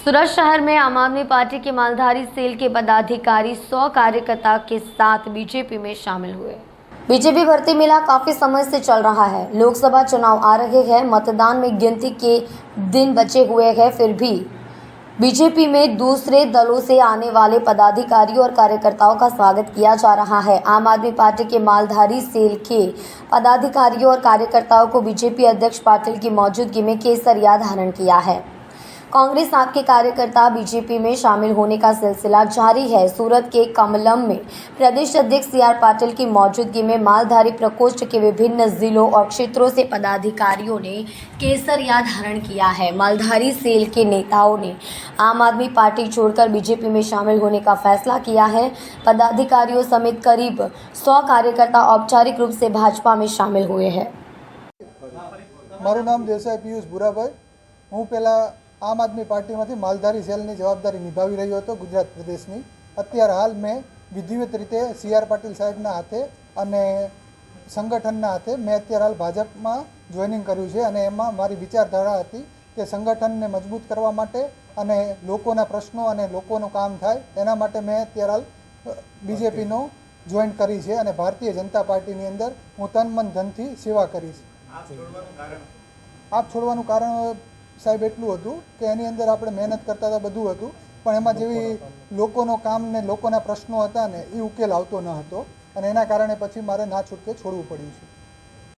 सूरत शहर में आम आदमी पार्टी के मालधारी सेल के पदाधिकारी 100 कार्यकर्ता के साथ बीजेपी में शामिल हुए। बीजेपी भर्ती मेला काफी समय से चल रहा है। लोकसभा चुनाव आ रहे हैं, मतदान में गिनती के दिन बचे हुए हैं, फिर भी बीजेपी में दूसरे दलों से आने वाले पदाधिकारियों और कार्यकर्ताओं का स्वागत किया जा रहा है। आम आदमी पार्टी के मालधारी सेल के पदाधिकारियों और कार्यकर्ताओं को बीजेपी अध्यक्ष पाटिल की मौजूदगी में केसरिया धारण किया है। कांग्रेस आपके कार्यकर्ता बीजेपी में शामिल होने का सिलसिला जारी है। सूरत के कमलम में प्रदेश अध्यक्ष CR पाटिल की मौजूदगी में मालधारी प्रकोष्ठ के विभिन्न जिलों और क्षेत्रों से पदाधिकारियों ने केसरिया धारण किया है। मालधारी सेल के नेताओं ने आम आदमी पार्टी छोड़कर बीजेपी में शामिल होने का फैसला किया है। पदाधिकारियों समेत करीब 100 कार्यकर्ता औपचारिक रूप से भाजपा में शामिल हुए हैं। मारू नाम देसाई पीयूष भूराभाई। हूँ पहला आम आदमी पार्टी में मालधारी सेलनी जवाबदारी निभावी रह्यो हतो गुजरात प्रदेशनी। अत्यार हाल में विधिवत रीते CR पाटिल साहेबना हाथे अने संगठनना हाथे मैं अत्यार हाल भाजपमां जोइनिंग कर्युं छे अने एमां मारी विचारधारा हती के संगठनने मजबूत करवा माटे अने लोकोना प्रश्नों अने लोकोनुं काम थाय एना माटे मैं अत्यार हाल बीजेपीनो जोइन करी छे अने भारतीय जनता पार्टीनी अंदर हूँ तन मन धनथी सेवा करीश। आप छोड़वानुं कारण साहेब एटલું હતું કે એની અંદર આપણે મહેનત કરતા હતા, બધું હતું, પણ એમાં જેવી લોકોનો કામ ને લોકોના પ્રશ્નો હતા ને એ ઉકેલ આવતો ન હતો અને એના કારણે પછી મારે ના છૂટકે છોડવું પડ્યું છે।